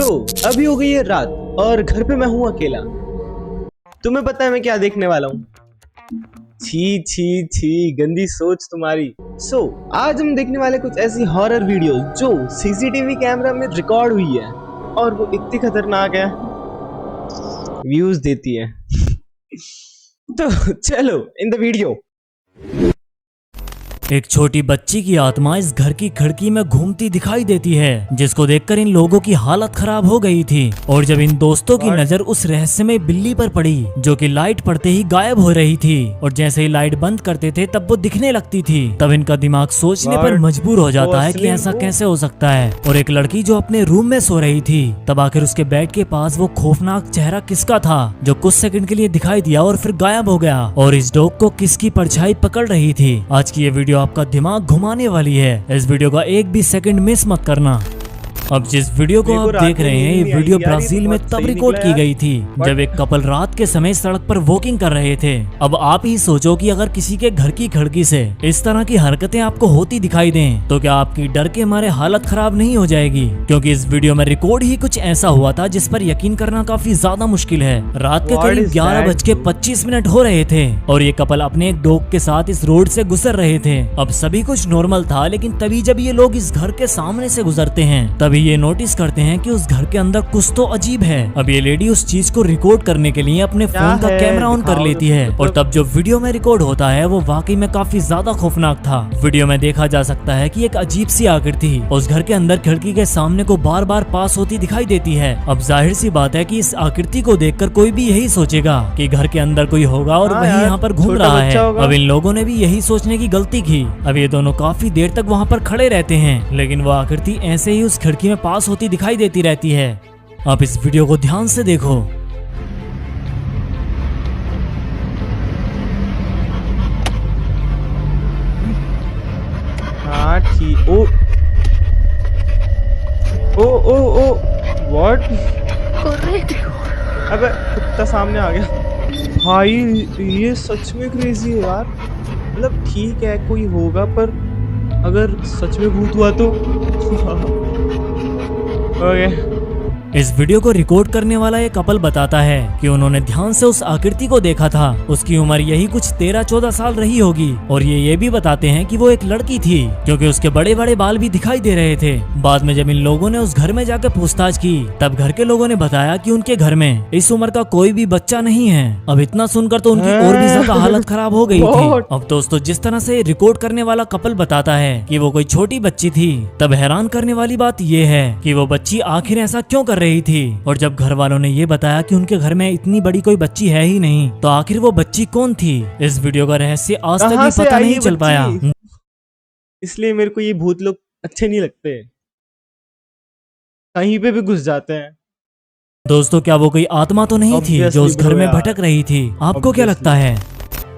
तो अभी हो गई है रात और घर पे मैं हूँ अकेला। तुम्हें पता है मैं क्या देखने वाला हूँ? छी छी छी, गंदी सोच तुम्हारी। आज हम देखने वाले कुछ ऐसी हॉरर वीडियो जो सीसीटीवी कैमरा में रिकॉर्ड हुई है और वो इतनी खतरनाक है, व्यूज देती है। तो चलो इन द वीडियो। एक छोटी बच्ची की आत्मा इस घर की खिड़की में घूमती दिखाई देती है, जिसको देखकर इन लोगों की हालत खराब हो गई थी। और जब इन दोस्तों की नजर उस रहस्यमय बिल्ली पर पड़ी जो कि लाइट पड़ते ही गायब हो रही थी, और जैसे ही लाइट बंद करते थे तब वो दिखने लगती थी, तब इनका दिमाग सोचने पर मजबूर हो जाता है कि ऐसा कैसे हो सकता है। और एक लड़की जो अपने रूम में सो रही थी, तब आखिर उसके बेड के पास वो खौफनाक चेहरा किसका था जो कुछ सेकंड के लिए दिखाई दिया और फिर गायब हो गया, और इस डॉग को किसकी परछाई पकड़ रही थी। आज की ये वीडियो आपका दिमाग घुमाने वाली है। इस वीडियो का एक भी सेकंड मिस मत करना। अब जिस वीडियो को आप देख रहे हैं, ये वीडियो ब्राजील में तब रिकॉर्ड की गई थी जब एक कपल रात के समय सड़क पर वॉकिंग कर रहे थे। अब आप ही सोचो कि अगर किसी के घर की खिड़की से इस तरह की हरकतें आपको होती दिखाई दें तो क्या आपकी डर के मारे हालत खराब नहीं हो जाएगी? क्योंकि इस वीडियो में रिकॉर्ड ही कुछ ऐसा हुआ था जिस पर यकीन करना काफी ज्यादा मुश्किल है। रात के करीब 11:25 हो रहे थे और ये कपल अपने एक डॉग के साथ इस रोड से गुजर रहे थे। अब सभी कुछ नॉर्मल था, लेकिन तभी जब ये लोग इस घर के सामने से गुजरते हैं तभी ये नोटिस करते हैं कि उस घर के अंदर कुछ तो अजीब है। अब ये लेडी उस चीज को रिकॉर्ड करने के लिए अपने फोन का कैमरा ऑन कर लेती है, और तब जो वीडियो में रिकॉर्ड होता है वो वाकई में काफी ज्यादा खौफनाक था। वीडियो में देखा जा सकता है कि एक अजीब सी आकृति उस घर के अंदर खिड़की के सामने को बार बार पास होती दिखाई देती है। अब जाहिर सी बात है कि इस आकृति को देखकर कोई भी यही सोचेगा कि घर के अंदर कोई होगा और वही यहाँ पर घूम रहा है। अब इन लोगों ने भी यही सोचने की गलती की। अब ये दोनों काफी देर तक वहाँ पर खड़े रहते हैं, लेकिन वो आकृति ऐसे ही उस खिड़की में पास होती दिखाई देती रहती है। आप इस वीडियो को ध्यान से देखो। हाँ ठीक। ओ ओ ओ ओ व्हाट? अबे कुत्ता सामने आ गया भाई। ये सच में क्रेजी है यार। मतलब ठीक है कोई होगा, पर अगर सच में भूत हुआ तो ओके। इस वीडियो को रिकॉर्ड करने वाला ये कपल बताता है कि उन्होंने ध्यान से उस आकृति को देखा था। उसकी उम्र यही कुछ 13-14 साल रही होगी, और ये भी बताते हैं कि वो एक लड़की थी क्योंकि उसके बड़े बड़े बाल भी दिखाई दे रहे थे। बाद में जब इन लोगों ने उस घर में जाकर पूछताछ की तब घर के लोगों ने बताया कि उनके घर में इस उम्र का कोई भी बच्चा नहीं है। अब इतना सुनकर तो उनकी और भी ज्यादा हालत खराब हो गई थी। अब दोस्तों, जिस तरह से रिकॉर्ड करने वाला कपल बताता है कि वो कोई छोटी बच्ची थी, तब हैरान करने वाली बात ये है कि वो बच्ची आखिर ऐसा क्यों कर रही थी। और जब घर वालों ने ये बताया कि उनके घर में इतनी बड़ी कोई बच्ची है ही नहीं, तो आखिर वो बच्ची कौन थी? इस वीडियो का रहस्य आज तक भी पता नहीं चल पाया। इसलिए मेरे को ये भूत लोग अच्छे नहीं लगते, कहीं पे भी घुस जाते हैं। दोस्तों, क्या वो कोई आत्मा तो नहीं थी जो उस घर में भटक रही थी? आपको क्या लगता है?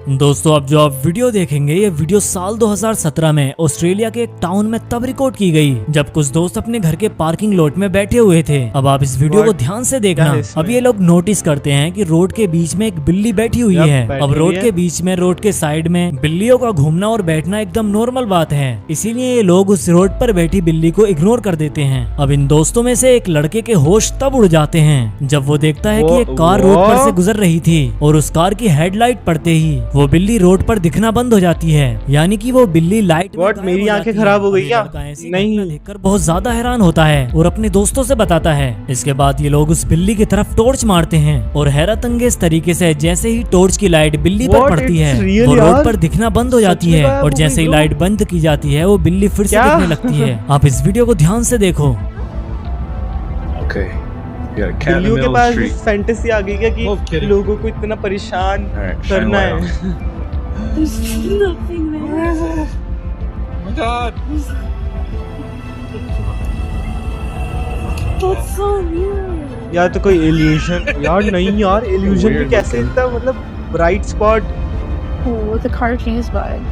दोस्तों, अब जो आप वीडियो देखेंगे, ये वीडियो साल 2017 में ऑस्ट्रेलिया के एक टाउन में तब रिकॉर्ड की गई जब कुछ दोस्त अपने घर के पार्किंग लॉट में बैठे हुए थे। अब आप इस वीडियो को ध्यान से देखना। अब ये लोग नोटिस करते हैं कि रोड के बीच में एक बिल्ली बैठी हुई है। अब रोड के बीच में, रोड के साइड में बिल्लियों का घूमना और बैठना एकदम नॉर्मल बात है, इसीलिए ये लोग उस रोड पर बैठी बिल्ली को इग्नोर कर देते हैं। अब इन दोस्तों में से एक लड़के के होश तब उड़ जाते हैं जब वो देखता है कि एक कार रोड पर से गुजर रही थी और उस कार की हेडलाइट पड़ते ही वो बिल्ली रोड पर दिखना बंद हो जाती है। यानी कि वो बिल्ली लाइट में मेरी आंखें खराब हो गई क्या? नहीं। देखकर बहुत ज्यादा हैरान होता है और अपने दोस्तों से बताता है। इसके बाद ये लोग उस बिल्ली की तरफ टॉर्च मारते हैं और हैरत अंगेज तरीके से जैसे ही टॉर्च की लाइट बिल्ली पर पड़ती है वो रोड पर दिखना बंद हो जाती है, और जैसे ही लाइट बंद की जाती है वो बिल्ली फिर से दिखने लगती है। आप इस वीडियो को ध्यान से देखो। बिल्लियों के पास फैंटेसी आ गई क्या कि लोगों को इतना परेशान करना है? यार तो कोई इल्यूजन? यार नहीं यार, इल्यूजन भी कैसे इतना मतलब bright spot. The cartoon vibe.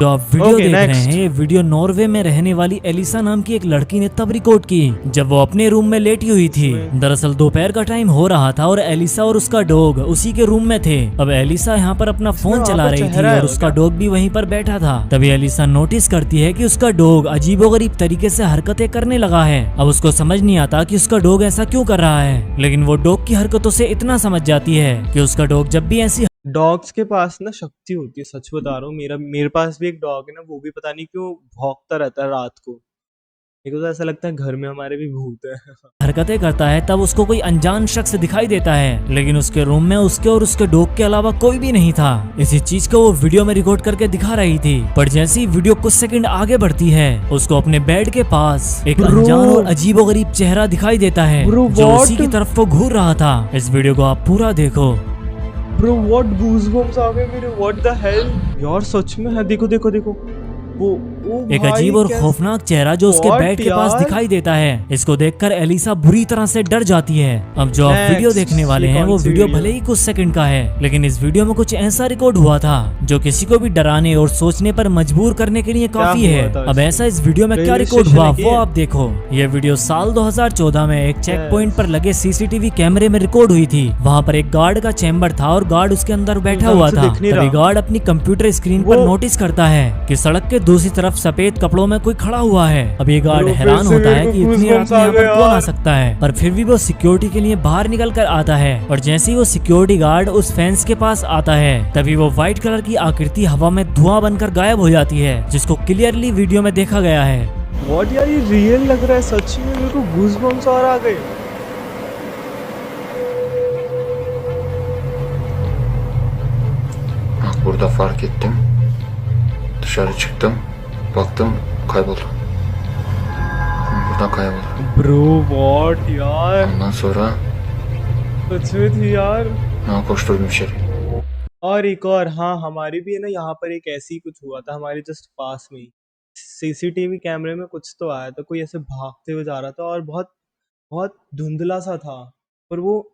जो आप वीडियो Okay, देख रहे next. हैं, ये वीडियो नॉर्वे में रहने वाली एलिसा नाम की एक लड़की ने तब रिकॉर्ड की जब वो अपने रूम में लेटी हुई थी। दरअसल दोपहर का टाइम हो रहा था और एलिसा और उसका डॉग उसी के रूम में थे। अब एलिसा यहाँ पर अपना फोन वहाँ चला पर रही थी चेहरा है और उसका क्या? डॉग भी वहीं पर बैठा था। तभी एलिसा नोटिस करती है कि उसका डॉग अजीबोगरीब तरीके से हरकतें करने लगा है। अब उसको समझ नहीं आता कि उसका डॉग ऐसा क्यों कर रहा है, लेकिन वो डॉग की हरकतों से इतना समझ जाती है कि उसका डॉग जब भी ऐसी डॉग्स के पास ना शक्ति होती है, सच बता रहा हूँ। मेरे पास भी एक डॉग है ना, वो भी पता नहीं क्यों भौंकता रहता है रात को। मेरे को तो ऐसा लगता है घर में हमारे भी भूत है। हरकतें करता है तब उसको कोई अनजान शख्स दिखाई देता है, लेकिन उसके रूम में उसके और उसके डॉग के अलावा कोई भी नहीं था। इसी चीज को वो वीडियो में रिकॉर्ड करके दिखा रही थी। पर जैसे ही वीडियो कुछ सेकंड आगे बढ़ती है, उसको अपने बेड के पास एक Bro. अनजान और अजीबोगरीब चेहरा दिखाई देता है Bro, जो what? उसी की तरफ वो घूर रहा था। इस वीडियो को आप पूरा देखो। ब्रो व्हाट गूज़बम्प्स आ गए मेरे, व्हाट द हेल यार, सच में है। देखो देखो देखो वो एक अजीब और खौफनाक चेहरा जो उसके What बेड के पास यार? दिखाई देता है। इसको देखकर एलिसा बुरी तरह से डर जाती है। अब जो आप Next, वीडियो देखने वाले ये हैं कौन वो सी वीडियो वीडियो? भले ही कुछ सेकंड का है, लेकिन इस वीडियो में कुछ ऐसा रिकॉर्ड हुआ था जो किसी को भी डराने और सोचने पर मजबूर करने के लिए काफी हुआ है। था अब ऐसा इस वीडियो में क्या रेलवे रिकॉर्ड स्टेशन हुआ है कि वो ये? आप देखो। ये वीडियो साल 2014 में एक चेक पॉइंट पर लगे सीसीटीवी कैमरे में रिकॉर्ड हुई थी। वहाँ पर एक गार्ड का चैम्बर था और गार्ड उसके अंदर बैठा ढंग हुआ से था। दिख नहीं तभी रहा। गार्ड अपनी कंप्यूटर स्क्रीन पर वो- नोटिस करता है कि सड़क के दूसरी तरफ सफेद कपड़ों में कोई खड़ा हुआ है। अब ये गार्ड Bro, फिर हैरान से होता मेरे है को कि इतनी goosebumps रात में आ यहाँ पर गए कौन आ यार। सकता है, और फिर भी वो सिक्योरिटी के लिए बाहर निकल कर आता है। और जैसे ही वो सिक्योरिटी गार्ड उस फेंस के पास आता है, तभी वो व्हाइट कलर की आकृति हवा में धुआं बनकर गायब हो जाती है, जिसको क्लियरली वीडियो में देखा गया है। व्हाट यार, ये रियल लग रहा है सच में, मेरे को गूज़बम्प्स और आ गए। Bak burada fark ettim. Dışarı çıktım. Baktım kayboldu. Buradan kayboldu. Bro what यार, Ondan sonra सच में थी यार। koşturdum içeri. और एक और, हाँ हमारी भी है ना, यहाँ पर एक ऐसी कुछ हुआ था हमारे जस्ट पास में ही। सीसीटीवी कैमरे में कुछ तो आया था, कोई ऐसे भागते हुए जा रहा था और बहुत बहुत धुंधला सा था, पर वो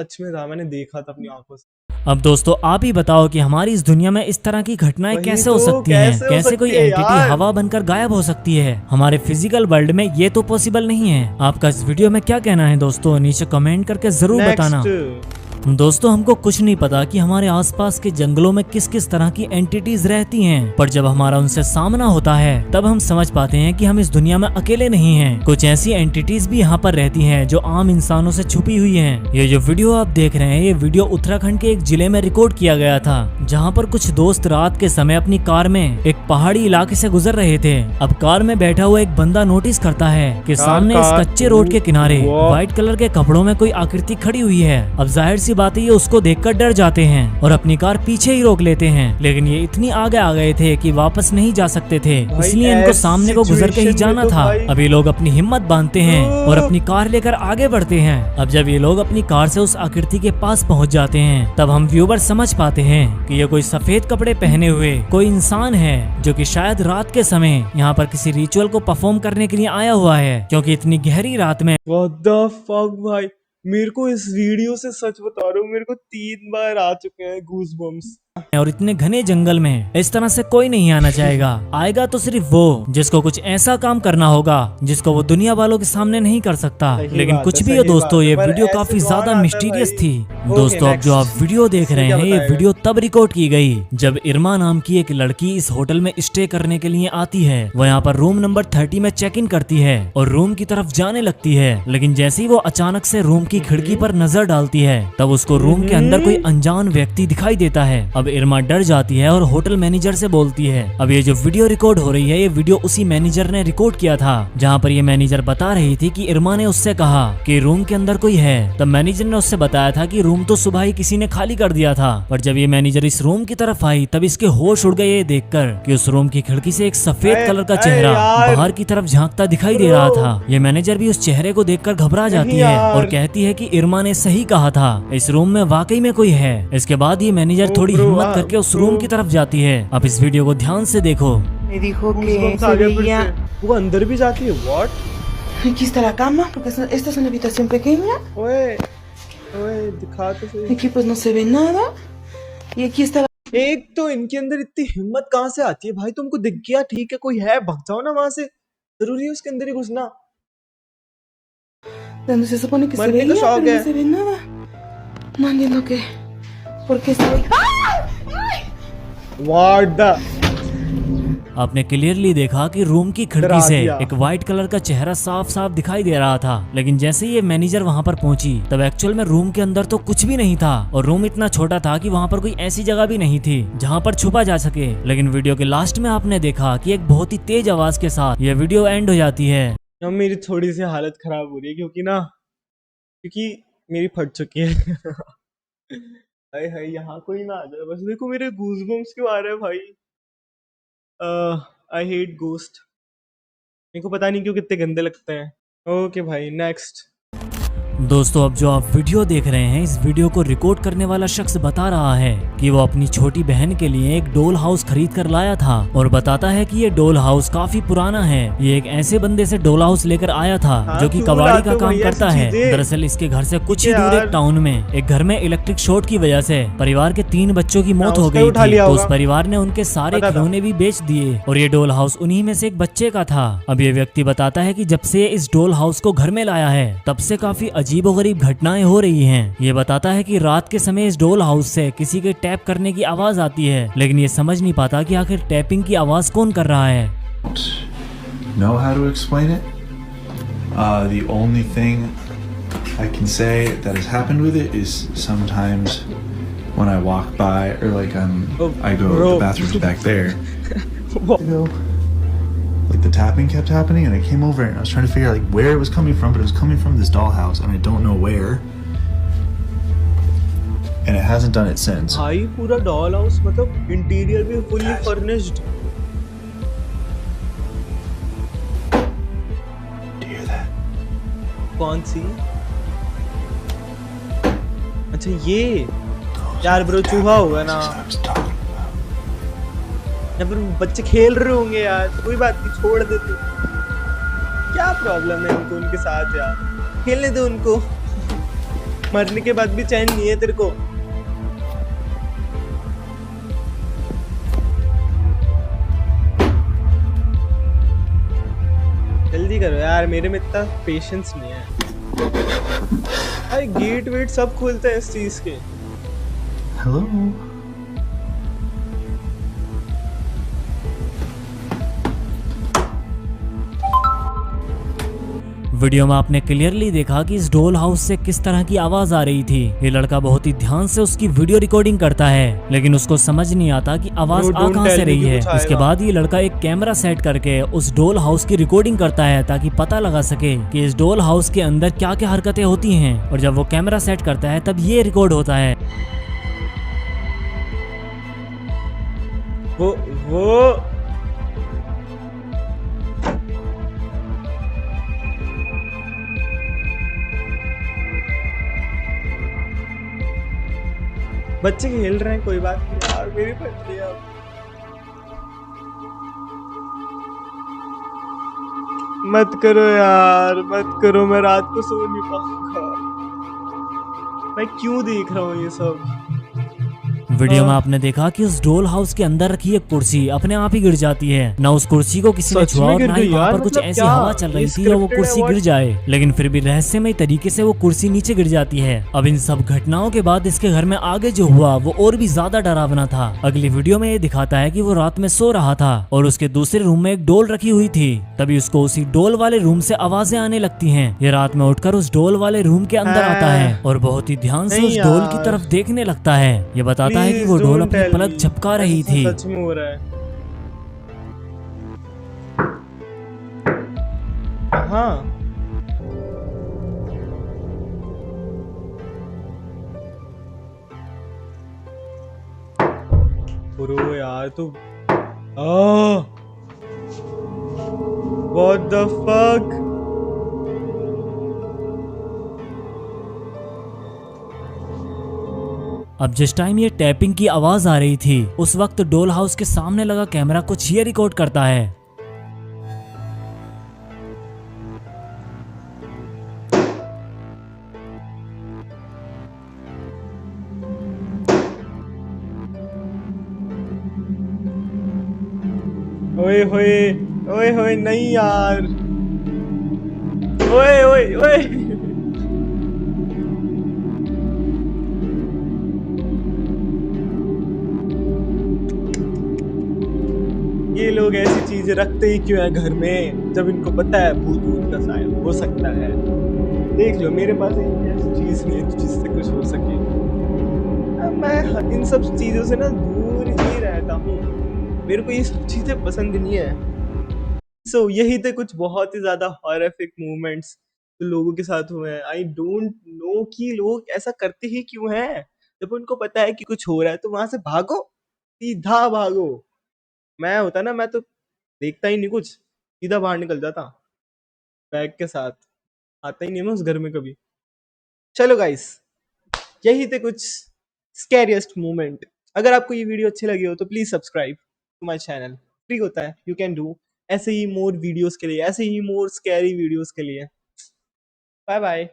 सच में था, मैंने देखा था अपनी आंखों से। अब दोस्तों आप ही बताओ कि हमारी इस दुनिया में इस तरह की घटनाएं वही कैसे हो तो, सकती हैं? कैसे हो कैसे कोई सकती है एंटिटी यार? हवा बनकर गायब हो सकती है? हमारे फिजिकल वर्ल्ड में ये तो पॉसिबल नहीं है। आपका इस वीडियो में क्या कहना है दोस्तों? नीचे कमेंट करके जरूर बताना। नेक्स्ट, दोस्तों हमको कुछ नहीं पता कि हमारे आसपास के जंगलों में किस किस तरह की एंटिटीज रहती हैं, पर जब हमारा उनसे सामना होता है तब हम समझ पाते हैं कि हम इस दुनिया में अकेले नहीं हैं। कुछ ऐसी एंटिटीज भी यहाँ पर रहती हैं जो आम इंसानों से छुपी हुई हैं। ये जो वीडियो आप देख रहे हैं, ये वीडियो उत्तराखंड के एक जिले में रिकॉर्ड किया गया था, जहाँ पर कुछ दोस्त रात के समय अपनी कार में एक पहाड़ी इलाके से गुजर रहे थे। अब कार में बैठा हुआ एक बंदा नोटिस करता है कि सामने इस कच्चे रोड के किनारे व्हाइट कलर के कपड़ों में कोई आकृति खड़ी हुई है। अब जाहिर सी बात है ये उसको देखकर डर जाते हैं और अपनी कार पीछे ही रोक लेते हैं, लेकिन ये इतनी आगे आ गए थे कि वापस नहीं जा सकते थे, इसलिए इनको सामने को गुजर के ही जाना था। अब ये लोग अपनी हिम्मत बांधते हैं और अपनी कार लेकर आगे बढ़ते हैं। अब जब ये लोग अपनी कार से उस आकृति के पास पहुंच जाते हैं, तब हम व्यूवर समझ पाते हैं कि ये कोई सफेद कपड़े पहने हुए कोई इंसान है, जो कि शायद रात के समय यहाँ पर किसी रिचुअल को परफॉर्म करने के लिए आया हुआ है, क्योंकि इतनी गहरी रात में व्हाट द फक भाई, मेरे को इस वीडियो से सच बता रहा हूँ, मेरे को 3 बार आ चुके हैं गूज़बम्प्स। और इतने घने जंगल में इस तरह से कोई नहीं आना चाहेगा। आएगा तो सिर्फ वो जिसको कुछ ऐसा काम करना होगा जिसको वो दुनिया वालों के सामने नहीं कर सकता। सही लेकिन बात कुछ है, भी है सही दोस्तों, बात है, ये पर वीडियो ऐसे काफी कौन ज्यादा आता है मिस्टीरियस भाई? थी। ओके, दोस्तों अब जो आप next। वीडियो देख रहे क्या हैं, ये बताएगा? वीडियो तब रिकॉर्ड की गई जब इरमा नाम की एक लड़की इस होटल में स्टे करने के लिए आती है। वो यहाँ पर रूम नंबर 30 में चेक इन करती है और रूम की तरफ जाने लगती है, लेकिन जैसे ही वो अचानक से रूम की खिड़की पर नजर डालती है, तब उसको रूम के अंदर कोई अनजान व्यक्ति दिखाई देता है। अब इरमा डर जाती है और होटल मैनेजर से बोलती है। अब ये जो वीडियो रिकॉर्ड हो रही है, ये वीडियो उसी मैनेजर ने रिकॉर्ड किया था, जहाँ पर ये मैनेजर बता रही थी कि इरमा ने उससे कहा कि रूम के अंदर कोई है। तब मैनेजर ने उससे बताया था कि रूम तो सुबह ही किसी ने खाली कर दिया था। पर जब ये मैनेजर इस रूम की तरफ आई, तब इसके होश उड़ गए ये देखकर कि उस रूम की खिड़की से एक सफेद कलर का चेहरा बाहर की तरफ झांकता दिखाई दे रहा था। ये मैनेजर भी उस चेहरे को देखकर घबरा जाती है और कहती है कि इरमा ने सही कहा था, इस रूम में वाकई में कोई है। इसके बाद ये मैनेजर थोड़ी हिम्मत करके उस रूम की तरफ जाती है। अब इस वीडियो को ध्यान से देखो। Me dijo que Goosebumps se आ गए फिर veía. से। वो अंदर भी जाती है, what? Aquí está la cama, porque esta es una habitación pequeña. ओए ओए, दिखा तो सही। Aquí pues no se ve nada. Y aquí está la एक तो इनके अंदर इतनी हिम्मत कहाँ से आती है भाई? तुमको दिख गया, ठीक है, कोई है, भाग जाओ ना वहां से। जरूरी है उसके अंदर ही घुसना? ¿De dónde se supone que se मरने का veía? शौक Pero है। no se ve nada. No entiendo qué. ¿Por qué se ve? What the? आपने क्लियरली देखा कि रूम की खिड़की डरा से दिया। एक व्हाइट कलर का चेहरा साफ साफ दिखाई दे रहा था, लेकिन जैसे ही ये मैनेजर वहां पर पहुंची तब एक्चुअल में रूम के अंदर तो कुछ भी नहीं था और रूम इतना छोटा था कि वहां पर कोई ऐसी जगह भी नहीं थी जहां पर छुपा जा सके। लेकिन वीडियो के लास्ट में आपने देखा कि एक बहुत ही तेज आवाज के साथ ये वीडियो एंड हो जाती है। अब मेरी थोड़ी सी हालत खराब हो रही है क्योंकि मेरी फट चुकी है। हाय हाय, यहाँ कोई ना आ जाए बस। देखो मेरे गूज़बम्स क्यों आ रहे हैं भाई। I hate ghost. मेरे को पता नहीं क्यों कितने गंदे लगते हैं। ओके भाई, नेक्स्ट। दोस्तों, अब जो आप वीडियो देख रहे हैं, इस वीडियो को रिकॉर्ड करने वाला शख्स बता रहा है कि वो अपनी छोटी बहन के लिए एक डॉल हाउस खरीद कर लाया था और बताता है कि ये डॉल हाउस काफी पुराना है। ये एक ऐसे बंदे से डॉल हाउस लेकर आया था हाँ, जो कि क्यों कबाड़ी लाते का हो काम भैया करता ऐसी है। चीजें? दरअसल इसके घर से कुछ ही क्या दूर यार? एक टाउन में एक घर में इलेक्ट्रिक शॉर्ट की वजह से परिवार के 3 बच्चों की मौत हो उसने गई उठा थी। लिया तो होगा। उस परिवार ने उनके सारे पता था। खिलौने भी बेच दिए और ये डॉल हाउस उन्हीं में से एक बच्चे का था। अब ये व्यक्ति बताता है कि जब से ये इस डॉल हाउस को घर में लाया है तब से काफी अजीबोगरीब घटनाएं हो रही हैं। ये बताता है कि रात के समय इस डॉल हाउस से किसी के टैप करने की आवाज आती है, लेकिन ये समझ नहीं पाता कि आखिर टैपिंग की आवाज कौन कर रहा है। Know how to explain it. The only thing I can say that has happened with it is sometimes when I walk by or like I go bro. the bathroom's back there. You know, like the tapping kept happening and I came over and I was trying to figure out like where it was coming from, but it was coming from this dollhouse and I don't know where. And it hasn't done it since. भाई पूरा doll house, मतलब interior भी fully furnished. Do you hear that? कौन सी? अच्छा ये यार bro, चूहा होगा ना, That's what I was talking about. या फिर बच्चे खेल रहे होंगे यार। कोई बात नहीं, छोड़ दे तू। क्या प्रॉब्लम है इनको उनके साथ यार? खेलने दे उनको। मरने के बाद भी चैन नहीं है तेरे को। जल्दी करो यार, मेरे में इतना पेशेंस नहीं है भाई। गेट वेट सब खोलते हैं इस चीज के। Hello? वीडियो में आपने क्लियरली देखा कि इस डॉल हाउस से किस तरह की आवाज आ रही थी। ये लड़का बहुत ही ध्यान से उसकी वीडियो रिकॉर्डिंग करता है, लेकिन उसको समझ नहीं आता कि आवाज Bro, आ don't कहां tell से me रही कि है। कुछ उसके आएगा। बाद ये लड़का एक कैमरा सेट करके उस डॉल हाउस की रिकॉर्डिंग करता है ताकि पता लगा सके कि इस डॉल हाउस के अंदर क्या क्या हरकतें होती हैं। और जब वो कैमरा सेट करता है तब ये रिकॉर्ड होता है। वो बच्चे खेल रहे हैं, कोई बात नहीं यार, मेरी फट रही है अब। मत करो यार, मत करो, मैं रात को सो नहीं पाऊंगा। मैं क्यों देख रहा हूँ ये सब? वीडियो में आपने देखा कि उस डॉल हाउस के अंदर रखी एक कुर्सी अपने आप ही गिर जाती है। ना उस कुर्सी को किसी ने सच छुआ में और गिर ना ही गई वहाँ यार, पर कुछ मतलब ऐसी क्या? हवा चल रही ये थी और वो scripted है, कुर्सी what? गिर जाए, लेकिन फिर भी रहस्यमय तरीके से वो कुर्सी नीचे गिर जाती है। अब इन सब घटनाओं के बाद इसके घर में आगे जो हुआ वो और भी ज्यादा डरावना था। अगली वीडियो में ये दिखाता है कि वो रात में सो रहा था और उसके दूसरे रूम में एक डोल रखी हुई थी। तभी उसको उसी डोल वाले रूम से आवाजें आने लगती हैं। ये रात में उठकर उस डोल वाले रूम के अंदर आता है और बहुत ही ध्यान से नहीं उस डोल की यार। तरफ देखने लगता है। ये बताता है कि Please वो डोल don't अपनी tell पलक me। झपका रही ऐसा थी। सच में हो रहा है। हाँ, ब्रो यार तो व्हाट द फक। अब जिस टाइम ये टैपिंग की आवाज आ रही थी उस वक्त डोल हाउस के सामने लगा कैमरा कुछ ये रिकॉर्ड करता है। ओए होए, ओए होए, नहीं यार, ओए ओए ओए। ये लोग ऐसी चीजें रखते ही क्यों है घर में, जब इनको पता है भूत भूत का साया हो सकता है। देख लो, मेरे पास एक ऐसी चीज नहीं है जिससे कुछ हो सके। अब मैं इन सब चीजों से ना दूर ही रहता हूँ, मेरे को ये सब चीजें पसंद नहीं है। सो यही थे कुछ बहुत ही ज्यादा हॉरिफिक मूवमेंट्स जो लोगों के साथ हुए हैं। आई डोंट नो कि लोग ऐसा करते ही क्यों हैं। जब उनको पता है कि कुछ हो रहा है तो वहां से भागो, सीधा भागो। मैं होता ना, मैं तो देखता ही नहीं कुछ, सीधा बाहर निकल जाता बैग के साथ, आता ही नहीं मैं उस घर में कभी। चलो गाइस, यही थे कुछ स्कैरियस्ट मोमेंट। अगर आपको ये वीडियो अच्छी लगी हो तो please subscribe to my channel, free होता है, यू कैन डू। ऐसे ही मोर वीडियोस के लिए, ऐसे ही मोर स्कैरी वीडियोस के लिए। Bye bye.